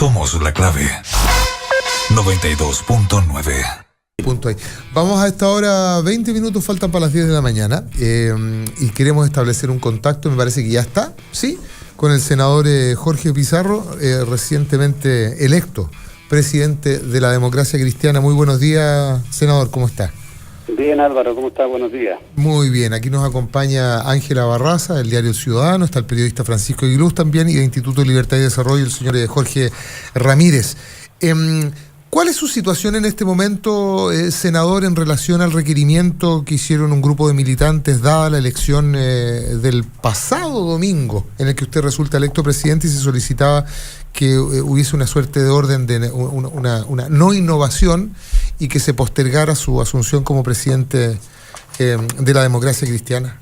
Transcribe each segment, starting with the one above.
Somos la clave. 92.9. Punto ahí. Vamos a esta hora, 20 minutos faltan para las 10 de la mañana y queremos establecer un contacto, me parece que ya está, ¿sí? Con el senador Jorge Pizarro, recientemente electo presidente de la Democracia Cristiana. Muy buenos días, senador, ¿cómo está? Bien, Álvaro, ¿cómo estás? Buenos días. Muy bien, aquí nos acompaña Ángela Barraza, del diario El Ciudadano, está el periodista Francisco Aguiluz también, y del Instituto de Libertad y Desarrollo, el señor Jorge Ramírez. ¿Cuál es su situación en este momento, senador, en relación al requerimiento que hicieron un grupo de militantes dada la elección del pasado domingo, en el que usted resulta electo presidente y se solicitaba que hubiese una suerte de orden de una no innovación y que se postergara su asunción como presidente de la Democracia Cristiana?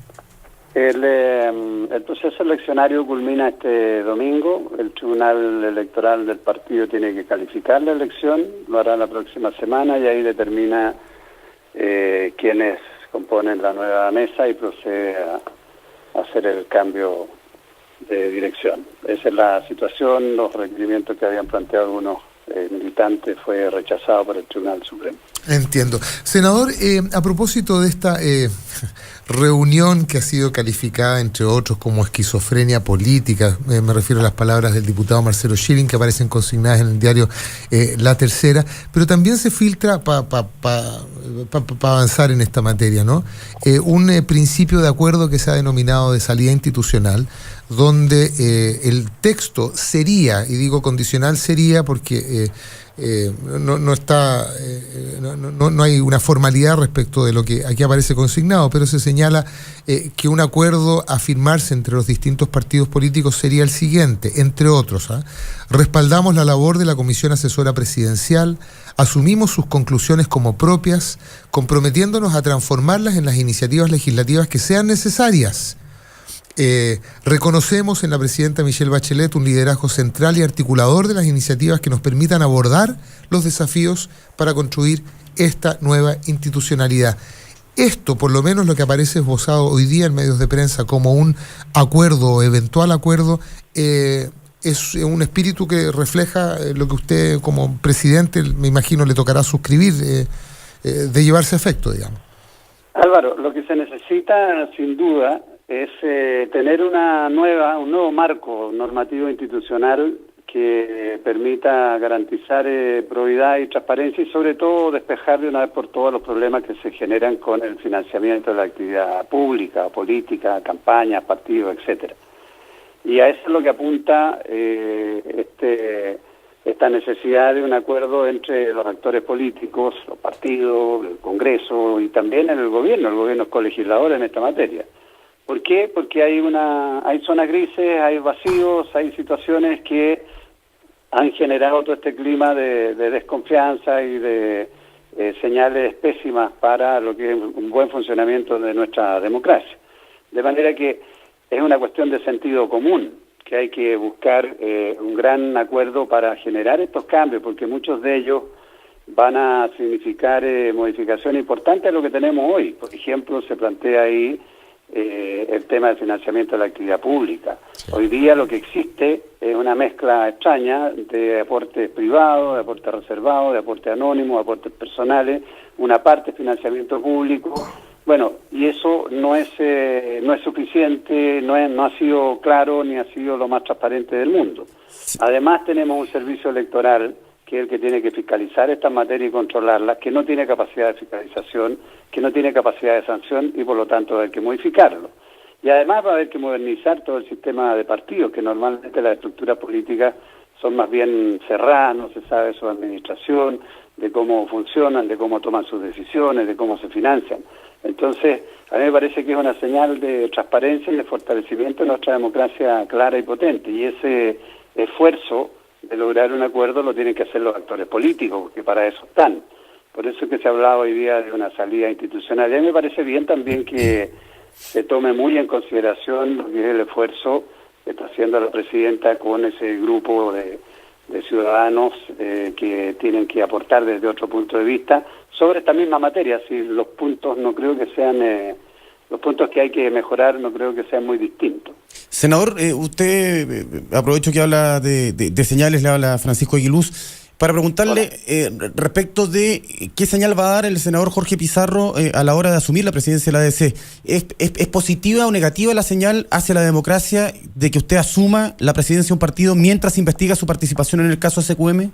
El proceso eleccionario culmina este domingo. El Tribunal Electoral del partido tiene que calificar la elección, lo hará la próxima semana y ahí determina quiénes componen la nueva mesa y procede a hacer el cambio de dirección. Esa es la situación. Los requerimientos que habían planteado algunos militantes fue rechazado por el Tribunal Supremo. Entiendo. Senador, a propósito de esta reunión que ha sido calificada, entre otros, como esquizofrenia política, me refiero a las palabras del diputado Marcelo Schilling, que aparecen consignadas en el diario La Tercera, pero también se filtra, para avanzar en esta materia, ¿no? Un principio de acuerdo que se ha denominado de salida institucional, donde el texto sería, y digo condicional sería porque no hay una formalidad respecto de lo que aquí aparece consignado, pero se señala que un acuerdo a firmarse entre los distintos partidos políticos sería el siguiente, entre otros: respaldamos la labor de la Comisión Asesora Presidencial, asumimos sus conclusiones como propias, comprometiéndonos a transformarlas en las iniciativas legislativas que sean necesarias. Reconocemos en la presidenta Michelle Bachelet un liderazgo central y articulador de las iniciativas que nos permitan abordar los desafíos para construir esta nueva institucionalidad. Esto, por lo menos lo que aparece esbozado hoy día en medios de prensa como un acuerdo o eventual acuerdo, es un espíritu que refleja lo que usted como presidente, me imagino, le tocará suscribir de llevarse a efecto, digamos. Álvaro, lo que se necesita, sin duda, es tener un nuevo marco normativo institucional que permita garantizar probidad y transparencia y sobre todo despejar de una vez por todas los problemas que se generan con el financiamiento de la actividad pública, política, campañas, partidos, etcétera. Y a eso es lo que apunta esta necesidad de un acuerdo entre los actores políticos, los partidos, el Congreso y también en el gobierno es colegislador en esta materia. ¿Por qué? Porque hay zonas grises, hay vacíos, hay situaciones que han generado todo este clima de desconfianza y de señales pésimas para lo que es un buen funcionamiento de nuestra democracia. De manera que es una cuestión de sentido común, que hay que buscar un gran acuerdo para generar estos cambios, porque muchos de ellos van a significar modificaciones importantes a lo que tenemos hoy. Por ejemplo, se plantea ahí el tema del financiamiento de la actividad pública. Sí. Hoy día lo que existe es una mezcla extraña de aportes privados, de aportes reservados, de aportes anónimos, de aportes personales, una parte de financiamiento público. Bueno, y eso no es suficiente, no ha sido claro ni ha sido lo más transparente del mundo. Sí. Además tenemos un servicio electoral que es el que tiene que fiscalizar estas materias y controlarlas, que no tiene capacidad de fiscalización, que no tiene capacidad de sanción y por lo tanto va a haber que modificarlo. Y además va a haber que modernizar todo el sistema de partidos, que normalmente las estructuras políticas son más bien cerradas, no se sabe su administración, de cómo funcionan, de cómo toman sus decisiones, de cómo se financian. Entonces, a mí me parece que es una señal de transparencia y de fortalecimiento de nuestra democracia clara y potente, y ese esfuerzo de lograr un acuerdo lo tienen que hacer los actores políticos, porque para eso están. Por eso es que se ha hablado hoy día de una salida institucional. Y a mí me parece bien también que se tome muy en consideración lo que es el esfuerzo que está haciendo la presidenta con ese grupo de ciudadanos que tienen que aportar desde otro punto de vista sobre esta misma materia. Si los puntos no creo que sean, los puntos que hay que mejorar no creo que sean muy distintos. Senador, usted, aprovecho que habla de señales, le habla Francisco Aguiluz, para preguntarle respecto de qué señal va a dar el senador Jorge Pizarro a la hora de asumir la presidencia de la ADC. ¿Es positiva o negativa la señal hacia la democracia de que usted asuma la presidencia de un partido mientras investiga su participación en el caso SQM?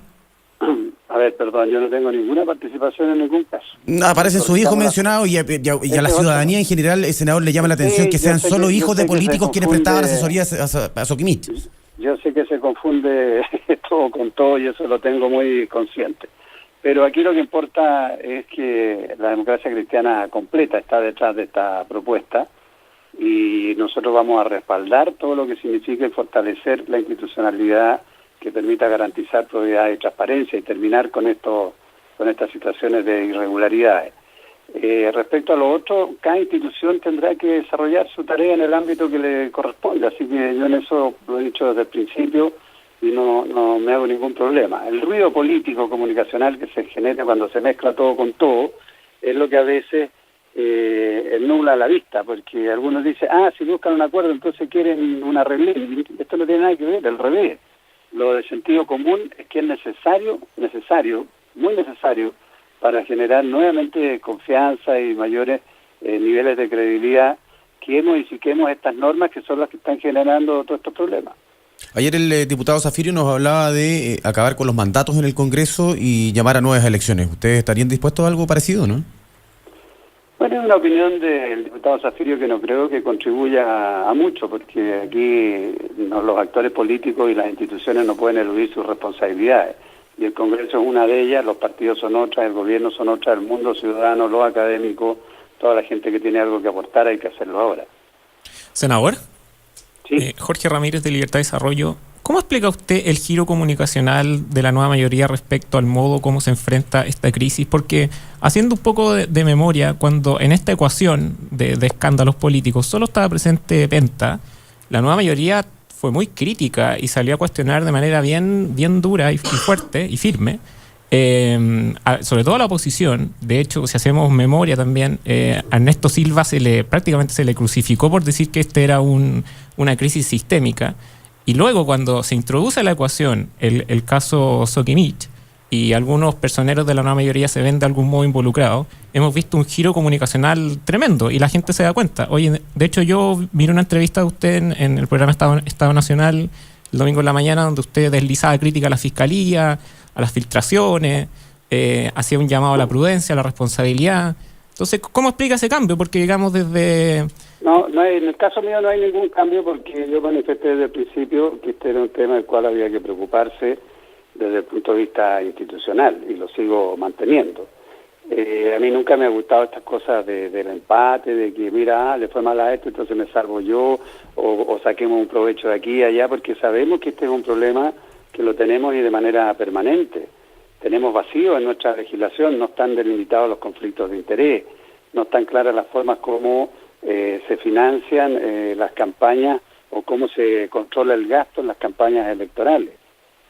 A ver, perdón, yo no tengo ninguna participación en ningún caso. Aparece su hijo mencionado y a la ciudadanía en general, el senador le llama la atención que sean solo hijos de políticos quienes prestaban asesoría a Soquimich. Yo sé que se confunde todo con todo y eso lo tengo muy consciente. Pero aquí lo que importa es que la democracia cristiana completa está detrás de esta propuesta y nosotros vamos a respaldar todo lo que signifique fortalecer la institucionalidad que permita garantizar probidad y transparencia y terminar con estas situaciones de irregularidades. Respecto a lo otro, cada institución tendrá que desarrollar su tarea en el ámbito que le corresponde, así que yo en eso lo he dicho desde el principio y no me hago ningún problema. El ruido político comunicacional que se genera cuando se mezcla todo con todo es lo que a veces nubla la vista, porque algunos dicen, si buscan un acuerdo entonces quieren una arreglín. Esto no tiene nada que ver, al revés. Lo de sentido común es que es necesario, muy necesario, para generar nuevamente confianza y mayores niveles de credibilidad, que modifiquemos estas normas que son las que están generando todos estos problemas. Ayer el diputado Zafirio nos hablaba de acabar con los mandatos en el Congreso y llamar a nuevas elecciones. ¿Ustedes estarían dispuestos a algo parecido, no? Bueno, es una opinión del diputado Zafirio que no creo que contribuya a mucho, porque aquí los actores políticos y las instituciones no pueden eludir sus responsabilidades. Y el Congreso es una de ellas, los partidos son otras, el gobierno son otras, el mundo ciudadano, los académicos, toda la gente que tiene algo que aportar, hay que hacerlo ahora. Senador, ¿Sí? Jorge Ramírez de Libertad y Desarrollo, ¿cómo explica usted el giro comunicacional de la nueva mayoría respecto al modo como se enfrenta esta crisis? Porque haciendo un poco de memoria, cuando en esta ecuación de escándalos políticos solo estaba presente Penta, la nueva mayoría fue muy crítica y salió a cuestionar de manera bien dura y fuerte y firme, sobre todo a la oposición. De hecho, si hacemos memoria también, a Ernesto Silva prácticamente se le crucificó por decir que este era una crisis sistémica. Y luego cuando se introduce a la ecuación el caso Soquimich y algunos personeros de la nueva mayoría se ven de algún modo involucrados, hemos visto un giro comunicacional tremendo y la gente se da cuenta. Oye, de hecho yo miré una entrevista de usted en el programa Estado Nacional el domingo en la mañana, donde usted deslizaba crítica a la Fiscalía, a las filtraciones, hacía un llamado a la prudencia, a la responsabilidad. Entonces, ¿cómo explica ese cambio? Porque digamos desde... No hay, en el caso mío no hay ningún cambio, porque yo manifesté desde el principio que este era un tema del cual había que preocuparse desde el punto de vista institucional, y lo sigo manteniendo. A mí nunca me ha gustado estas cosas del empate, de que mira, le fue mal a esto, entonces me salvo yo, o saquemos un provecho de aquí y allá, porque sabemos que este es un problema que lo tenemos y de manera permanente. Tenemos vacíos en nuestra legislación, no están delimitados los conflictos de interés, no están claras las formas como se financian las campañas o cómo se controla el gasto en las campañas electorales.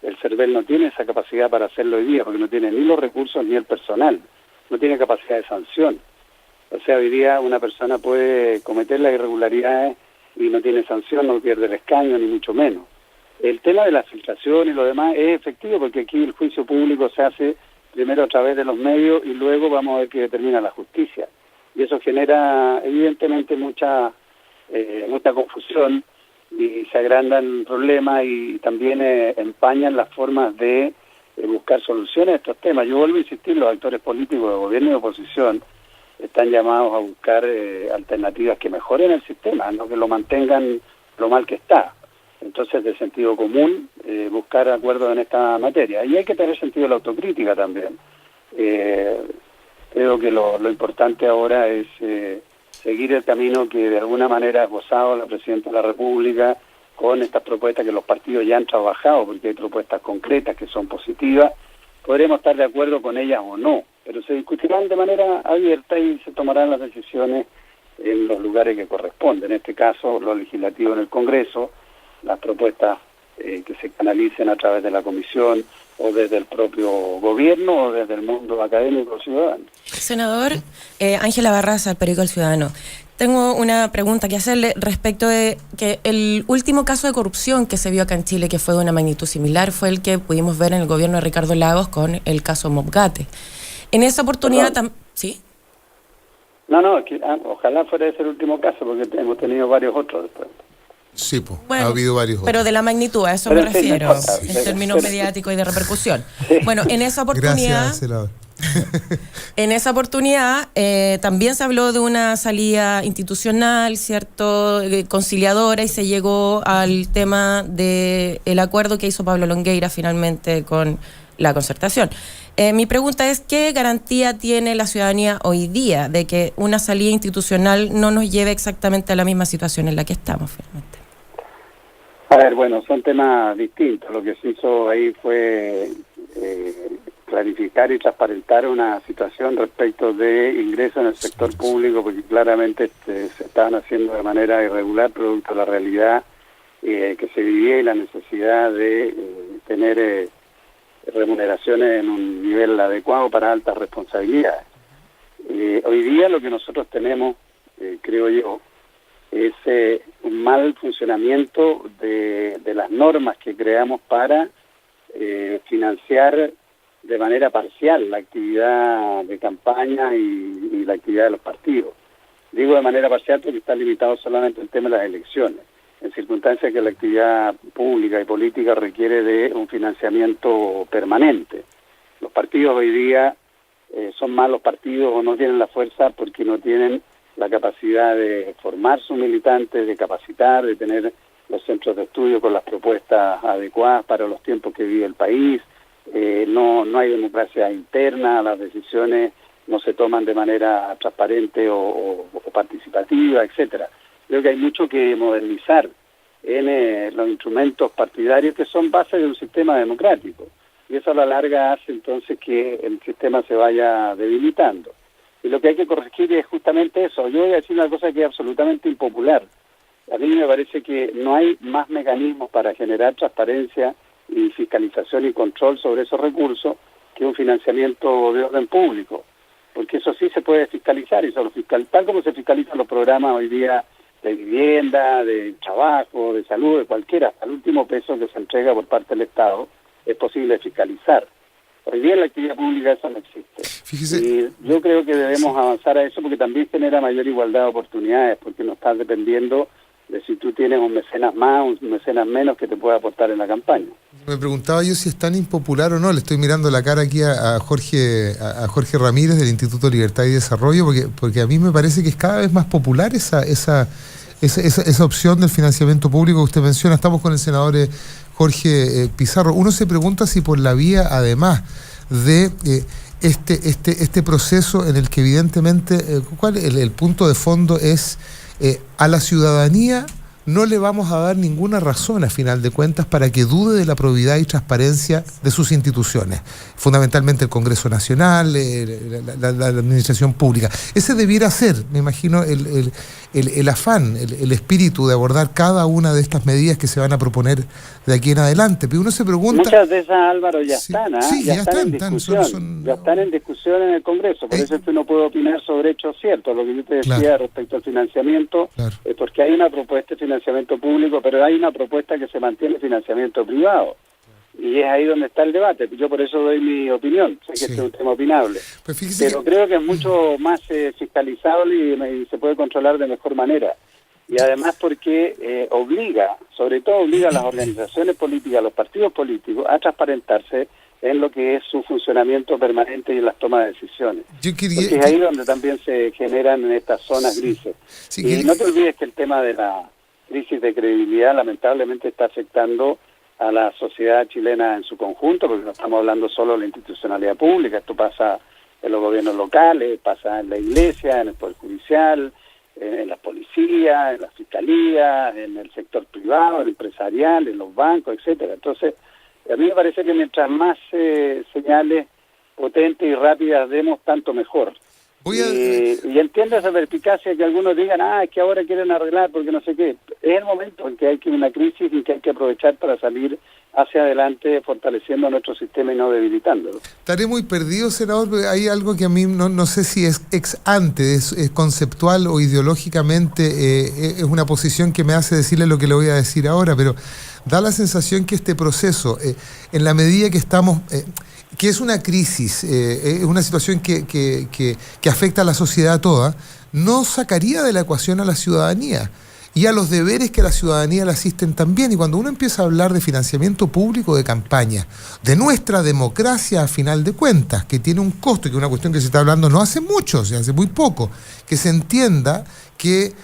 El CERVEL no tiene esa capacidad para hacerlo hoy día, porque no tiene ni los recursos ni el personal, no tiene capacidad de sanción. O sea, hoy día una persona puede cometer las irregularidades y no tiene sanción, no pierde el escaño, ni mucho menos. El tema de la filtración y lo demás es efectivo, porque aquí el juicio público se hace primero a través de los medios y luego vamos a ver qué determina la justicia. Y eso genera evidentemente mucha confusión, y se agrandan problemas y también empañan las formas de buscar soluciones a estos temas. Yo vuelvo a insistir, los actores políticos de gobierno y de oposición están llamados a buscar alternativas que mejoren el sistema, no que lo mantengan lo mal que está. Entonces, de sentido común, buscar acuerdos en esta materia. Y hay que tener sentido de la autocrítica también. Creo que lo importante ahora es seguir el camino que de alguna manera ha gozado la Presidenta de la República con estas propuestas que los partidos ya han trabajado, porque hay propuestas concretas que son positivas. Podremos estar de acuerdo con ellas o no, pero se discutirán de manera abierta y se tomarán las decisiones en los lugares que corresponden. En este caso, lo legislativo en el Congreso, las propuestas que se canalicen a través de la Comisión o desde el propio gobierno o desde el mundo académico ciudadano. Senador, Ángela Barraza, del periódico El Ciudadano. Tengo una pregunta que hacerle respecto de que el último caso de corrupción que se vio acá en Chile, que fue de una magnitud similar, fue el que pudimos ver en el gobierno de Ricardo Lagos con el caso Mopgate. En esa oportunidad ¿sí? No, ojalá fuera ese el último caso, porque hemos tenido varios otros después. Sí, pues, bueno, ha habido varios pero otros. de la magnitud, a eso Pero me sí, no refiero, importa, en términos mediáticos y de repercusión. Sí. Bueno, en esa oportunidad... Gracias, senador. En esa oportunidad también se habló de una salida institucional, ¿cierto?, conciliadora, y se llegó al tema del acuerdo que hizo Pablo Longueira finalmente con la Concertación. Mi pregunta es, ¿qué garantía tiene la ciudadanía hoy día de que una salida institucional no nos lleve exactamente a la misma situación en la que estamos finalmente? A ver, bueno, son temas distintos. Lo que se hizo ahí fue clarificar y transparentar una situación respecto de ingresos en el sector público, porque claramente se estaban haciendo de manera irregular producto de la realidad que se vivía y la necesidad de tener remuneraciones en un nivel adecuado para altas responsabilidades. Hoy día lo que nosotros tenemos, creo yo, es un mal funcionamiento de las normas que creamos para financiar de manera parcial la actividad de campaña y la actividad de los partidos. Digo de manera parcial porque está limitado solamente el tema de las elecciones, en circunstancias que la actividad pública y política requiere de un financiamiento permanente. Los partidos hoy día son malos partidos o no tienen la fuerza porque no tienen la capacidad de formar sus militantes, de capacitar, de tener los centros de estudio con las propuestas adecuadas para los tiempos que vive el país. No hay democracia interna, las decisiones no se toman de manera transparente o participativa, etcétera. Creo que hay mucho que modernizar en los instrumentos partidarios que son base de un sistema democrático, y eso a la larga hace entonces que el sistema se vaya debilitando. Y lo que hay que corregir es justamente eso. Yo voy a decir una cosa que es absolutamente impopular. A mí me parece que no hay más mecanismos para generar transparencia y fiscalización y control sobre esos recursos que un financiamiento de orden público, porque eso sí se puede fiscalizar, y solo tal como se fiscalizan los programas hoy día de vivienda, de trabajo, de salud, de cualquiera, hasta el último peso que se entrega por parte del Estado, es posible fiscalizar. Hoy día en la actividad pública eso no existe. Fíjese. Y yo creo que debemos avanzar a eso porque también genera mayor igualdad de oportunidades, porque no estás dependiendo de si tú tienes un mecenas más, un mecenas menos que te pueda aportar en la campaña. Me preguntaba yo si es tan impopular o no. Le estoy mirando la cara aquí a Jorge Ramírez del Instituto Libertad y Desarrollo, porque a mí me parece que es cada vez más popular esa opción del financiamiento público que usted menciona. Estamos con el senador Jorge Pizarro. Uno se pregunta si por la vía, además de este proceso en el que evidentemente, ¿cuál el punto de fondo es a la ciudadanía no le vamos a dar ninguna razón, a final de cuentas, para que dude de la probidad y transparencia de sus instituciones, fundamentalmente el Congreso Nacional, la administración pública? Ese debiera ser, me imagino, el afán, el espíritu de abordar cada una de estas medidas que se van a proponer de aquí en adelante. Pero uno se pregunta... Muchas de esas, Álvaro, ya están, ¿eh? Sí, ya están en discusión, ya están en discusión en el Congreso. Por eso es que uno puede opinar sobre hechos ciertos. Lo que yo te decía, claro, respecto al financiamiento, claro, es porque hay una propuesta de financiamiento público, pero hay una propuesta que se mantiene financiamiento privado. Y es ahí donde está el debate. Yo por eso doy mi opinión. Sé que este es un tema opinable. Pero creo que es mucho más fiscalizable y se puede controlar de mejor manera. Y además porque obliga, sobre todo obliga a las organizaciones políticas, a los partidos políticos, a transparentarse en lo que es su funcionamiento permanente y en las tomas de decisiones. Porque es ahí donde también se generan estas zonas grises. Y no te olvides que el tema de la crisis de credibilidad lamentablemente está afectando a la sociedad chilena en su conjunto, porque no estamos hablando solo de la institucionalidad pública, esto pasa en los gobiernos locales, pasa en la iglesia, en el poder judicial, en las policías, en las fiscalías, en el sector privado, en el empresarial, en los bancos, etcétera. Entonces, a mí me parece que mientras más señales potentes y rápidas demos, tanto mejor. Y entiendo esa perspicacia que algunos digan, es que ahora quieren arreglar porque no sé qué. Es el momento en que hay que una crisis y que hay que aprovechar para salir hacia adelante fortaleciendo nuestro sistema y no debilitándolo. Estaré muy perdido, senador, porque hay algo que a mí no sé si es ex ante, es conceptual o ideológicamente, es una posición que me hace decirle lo que le voy a decir ahora, pero da la sensación que este proceso, en la medida que estamos... que es una crisis, es una situación que afecta a la sociedad toda, no sacaría de la ecuación a la ciudadanía y a los deberes que a la ciudadanía le asisten también. Y cuando uno empieza a hablar de financiamiento público de campaña, de nuestra democracia a final de cuentas, que tiene un costo, que es una cuestión que se está hablando no hace mucho, o sea, hace muy poco, que se entienda que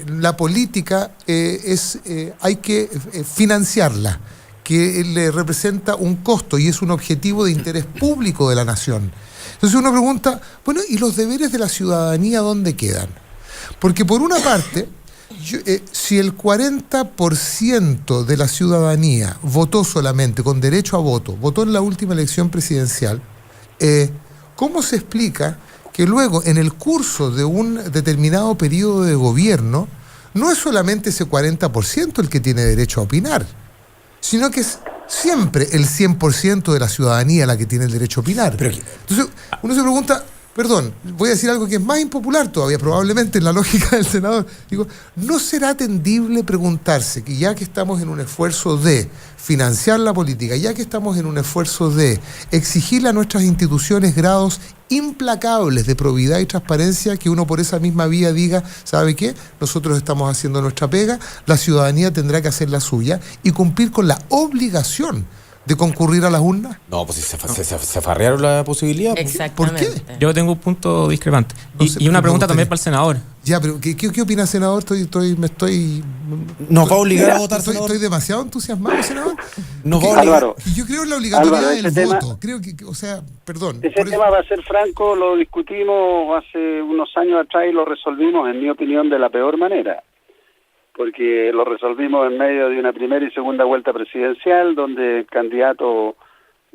la política hay que financiarla, que le representa un costo y es un objetivo de interés público de la nación. Entonces uno pregunta, bueno, ¿y los deberes de la ciudadanía dónde quedan? Porque por una parte, si el 40% de la ciudadanía votó solamente con derecho a voto, votó en la última elección presidencial, ¿cómo se explica que luego en el curso de un determinado periodo de gobierno no es solamente ese 40% el que tiene derecho a opinar, sino que es siempre el 100% de la ciudadanía la que tiene el derecho a opinar? Entonces, uno se pregunta, perdón, voy a decir algo que es más impopular todavía, probablemente en la lógica del senador. Digo, ¿no será atendible preguntarse que ya que estamos en un esfuerzo de financiar la política, ya que estamos en un esfuerzo de exigirle a nuestras instituciones grados implacables de probidad y transparencia, que uno por esa misma vía diga, ¿sabe qué? Nosotros estamos haciendo nuestra pega, la ciudadanía tendrá que hacer la suya y cumplir con la obligación de concurrir a las urnas? No, pues se farrearon la posibilidad. Exactamente. ¿Por qué? Yo tengo un punto discrepante. No sé, Y una me pregunta gustaría. también para el senador. Ya, pero ¿qué opina, senador? ¿Nos va a obligar a votar, senador? Estoy demasiado entusiasmado, senador. ¿Nos va a obligar? Álvaro, Y yo creo en la obligatoriedad Álvaro, del ese tema- voto. Creo que, o sea, perdón. ese por eso- tema, va a ser franco, lo discutimos hace unos años atrás y lo resolvimos, en mi opinión, de la peor manera. Porque lo resolvimos en medio de una primera y segunda vuelta presidencial, donde el candidato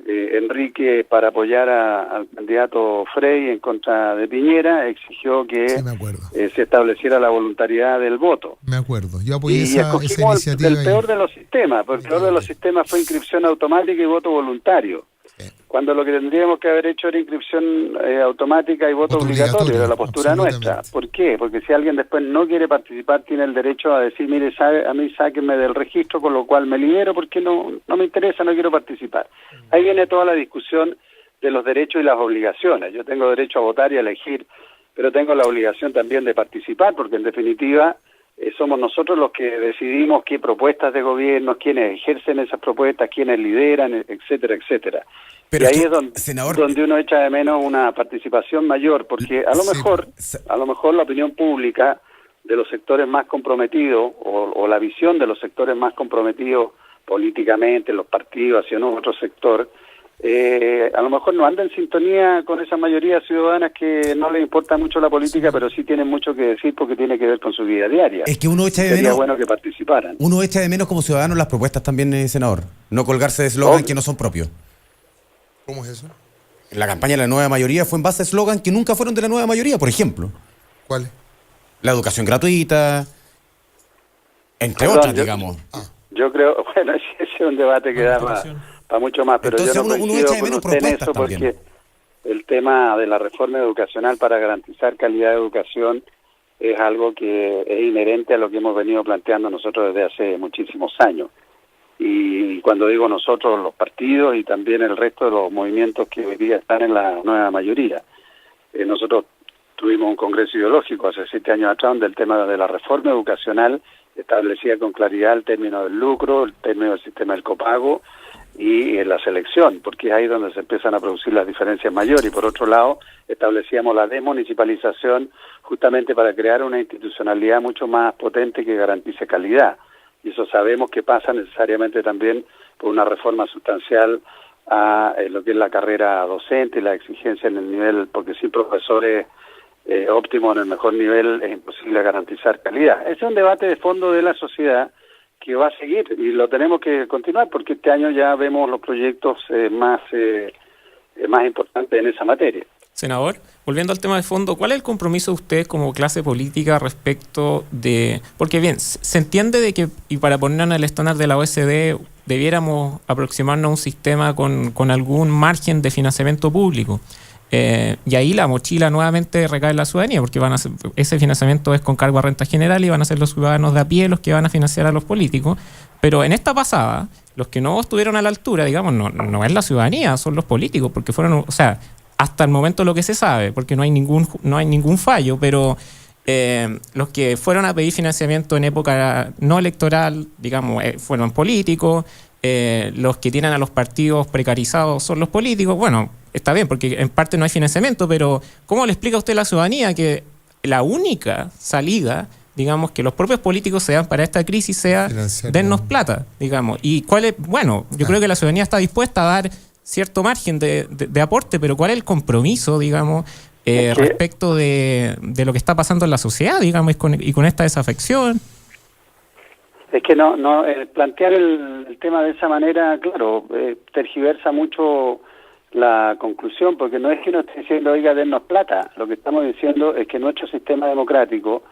Enrique, para apoyar al candidato Frey en contra de Piñera, exigió que Sí, me acuerdo. se estableciera la voluntariedad del voto. Me acuerdo. Yo apoyé Y esa escogimos iniciativa. el peor de los sistemas, porque el peor de los sistemas fue inscripción automática y voto voluntario. Sí. Cuando lo que tendríamos que haber hecho era inscripción automática y voto obligatorio, era la postura nuestra. absolutamente. ¿Por qué? Porque si alguien después no quiere participar, tiene el derecho a decir, mire, a mí sáquenme del registro, con lo cual me libero porque no me interesa, no quiero participar. Ahí viene toda la discusión de los derechos y las obligaciones. Yo tengo derecho a votar y a elegir, pero tengo la obligación también de participar, porque en definitiva somos nosotros los que decidimos qué propuestas de gobierno, quiénes ejercen esas propuestas, quiénes lideran, etcétera, etcétera. Pero y es ahí que, es donde, senador, donde uno echa de menos una participación mayor, porque a lo Sí, mejor la opinión pública de los sectores más comprometidos o la visión de los sectores más comprometidos políticamente, los partidos hacia otro sector, a lo mejor no anda en sintonía con esa mayoría de ciudadanas que no les importa mucho la política, pero sí tienen mucho que decir porque tiene que ver con su vida diaria. es que uno echa de Sería menos, bueno que participaran. uno echa de menos como ciudadano las propuestas también, senador. No colgarse de eslogan Obvio. que no son propios. ¿Cómo es eso? La campaña de la nueva mayoría fue en base a eslogan que nunca fueron de la nueva mayoría, por ejemplo. ¿Cuál es? La educación gratuita, entre Perdón, otras, yo- digamos. Yo creo, bueno, ese es un debate que da para mucho más, pero Entonces yo no uno coincido echa de con menos usted en propuestas eso porque también. el tema de la reforma educacional para garantizar calidad de educación es algo que es inherente a lo que hemos venido planteando nosotros desde hace muchísimos años. Y cuando digo nosotros, los partidos y también el resto de los movimientos que hoy día están en la nueva mayoría. Nosotros tuvimos un congreso ideológico hace 7 años atrás donde el tema de la reforma educacional establecía con claridad el término del lucro, el término del sistema del copago y la selección, porque es ahí donde se empiezan a producir las diferencias mayores. Y por otro lado, establecíamos la desmunicipalización justamente para crear una institucionalidad mucho más potente que garantice calidad. Y eso sabemos que pasa necesariamente también por una reforma sustancial a lo que es la carrera docente y la exigencia en el nivel, porque sin profesores óptimos en el mejor nivel es imposible garantizar calidad. Ese es un debate de fondo de la sociedad que va a seguir y lo tenemos que continuar porque este año ya vemos los proyectos más importantes en esa materia. Senador, volviendo al tema de fondo, ¿cuál es el compromiso de ustedes como clase política respecto de...? Porque bien, se entiende de que, y para ponernos en el estándar de la OECD, debiéramos aproximarnos a un sistema con algún margen de financiamiento público. Y ahí la mochila nuevamente recae en la ciudadanía, porque ese financiamiento es con cargo a renta general y van a ser los ciudadanos de a pie los que van a financiar a los políticos. Pero en esta pasada, los que no estuvieron a la altura, digamos, no es la ciudadanía, son los políticos, porque fueron, o sea, hasta el momento lo que se sabe, porque no hay ningún fallo, pero los que fueron a pedir financiamiento en época no electoral, digamos, fueron políticos. Los que tienen a los partidos precarizados son los políticos. Bueno, está bien, porque en parte no hay financiamiento, pero ¿cómo le explica a usted a la ciudadanía que la única salida, digamos, que los propios políticos se dan para esta crisis sea dennos plata, digamos? Y cuál es, bueno, yo creo que la ciudadanía está dispuesta a dar cierto margen de aporte, pero ¿cuál es el compromiso, digamos, respecto de lo que está pasando en la sociedad, digamos, y con esta desafección? Es que plantear el tema de esa manera, claro, tergiversa mucho la conclusión, porque no es que uno esté diciendo, oiga, dennos plata. Lo que estamos diciendo es que nuestro sistema democrático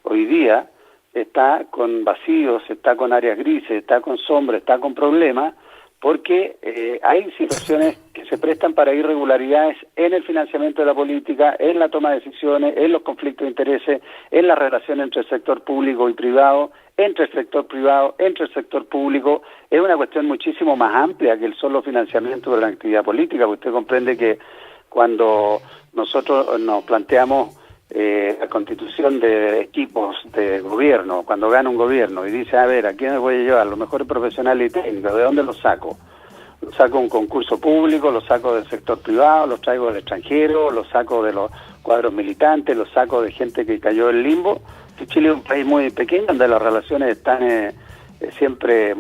hoy día está con vacíos, está con áreas grises, está con sombras, está con problemas, porque hay situaciones que se prestan para irregularidades en el financiamiento de la política, en la toma de decisiones, en los conflictos de intereses, en la relación entre el sector público y privado, entre el sector privado, entre el sector público. Es una cuestión muchísimo más amplia que el solo financiamiento de la actividad política, porque usted comprende que cuando nosotros nos planteamos la constitución de equipos de gobierno, cuando gana un gobierno y dice, a ver, ¿a quién me voy a llevar? Los mejores profesionales y técnicos, ¿de dónde los saco? Los saco de un concurso público, los saco del sector privado, los traigo del extranjero, los saco de los cuadros militantes, los saco de gente que cayó en limbo. Chile es un país muy pequeño donde las relaciones están siempre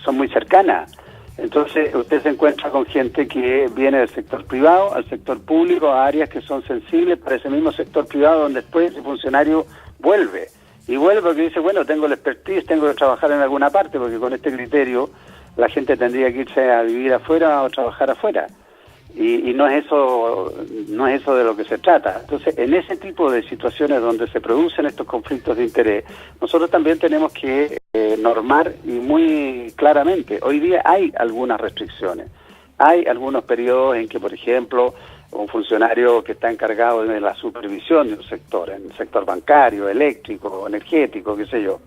son muy cercanas. Entonces usted se encuentra con gente que viene del sector privado al sector público, a áreas que son sensibles para ese mismo sector privado, donde después ese funcionario vuelve porque dice, bueno, tengo la expertise, tengo que trabajar en alguna parte, porque con este criterio la gente tendría que irse a vivir afuera o trabajar afuera, y no es eso de lo que se trata. Entonces, en ese tipo de situaciones donde se producen estos conflictos de interés, nosotros también tenemos que normar, y muy claramente. Hoy día hay algunas restricciones, hay algunos periodos en que, por ejemplo, un funcionario que está encargado de la supervisión de un sector, en el sector bancario, eléctrico, energético, qué sé yo,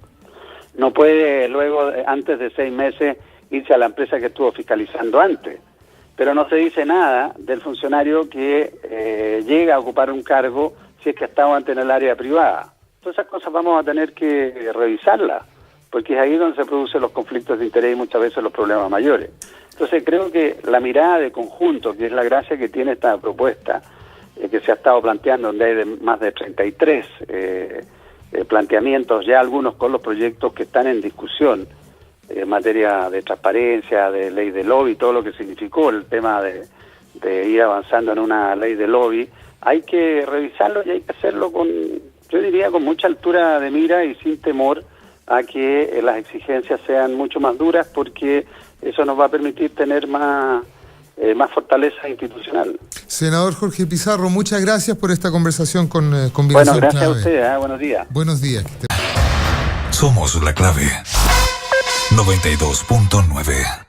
no puede luego, antes de 6 meses, irse a la empresa que estuvo fiscalizando antes. Pero no se dice nada del funcionario que llega a ocupar un cargo si es que ha estado antes en el área privada. Todas esas cosas vamos a tener que revisarlas, porque es ahí donde se producen los conflictos de interés y muchas veces los problemas mayores. Entonces creo que la mirada de conjunto, que es la gracia que tiene esta propuesta, que se ha estado planteando, donde hay más de 33 planteamientos, ya algunos con los proyectos que están en discusión, en materia de transparencia, de ley de lobby, todo lo que significó el tema de ir avanzando en una ley de lobby. Hay que revisarlo y hay que hacerlo yo diría, con mucha altura de mira y sin temor a que las exigencias sean mucho más duras, porque eso nos va a permitir tener más fortaleza institucional. Senador Jorge Pizarro, muchas gracias por esta conversación con Combinación Bueno, gracias Clave. a usted, buenos días. Buenos días. Somos la clave. 92.9